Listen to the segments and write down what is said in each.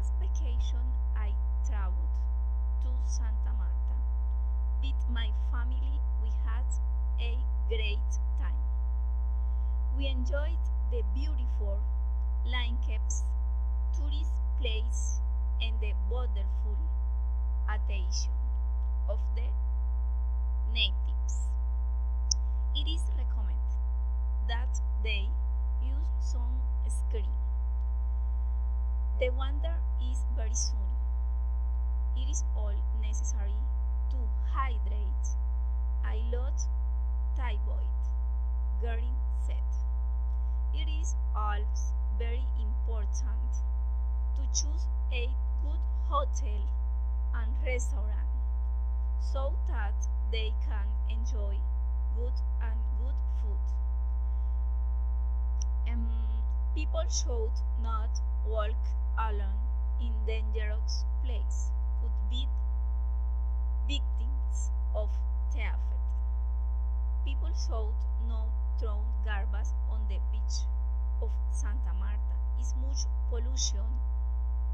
last vacation I traveled to Santa Marta. With my family, we had a great time. We enjoyed the beautiful landscapes, tourist place, and the wonderful attention of the natives. It is recommended that they use sunscreen. The weather is very sunny. It is all necessary to hydrate. I lot thyroid, getting set. It is also very important to choose a good hotel and restaurant so that they can enjoy good food. Um, People should not walk alone in dangerous places, could be victims of theft. People should not throw garbage on the beach of Santa Marta. Is much pollution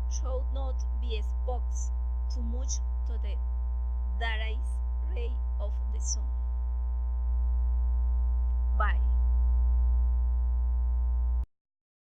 should not be exposed too much to the direct ray of the sun. Bye.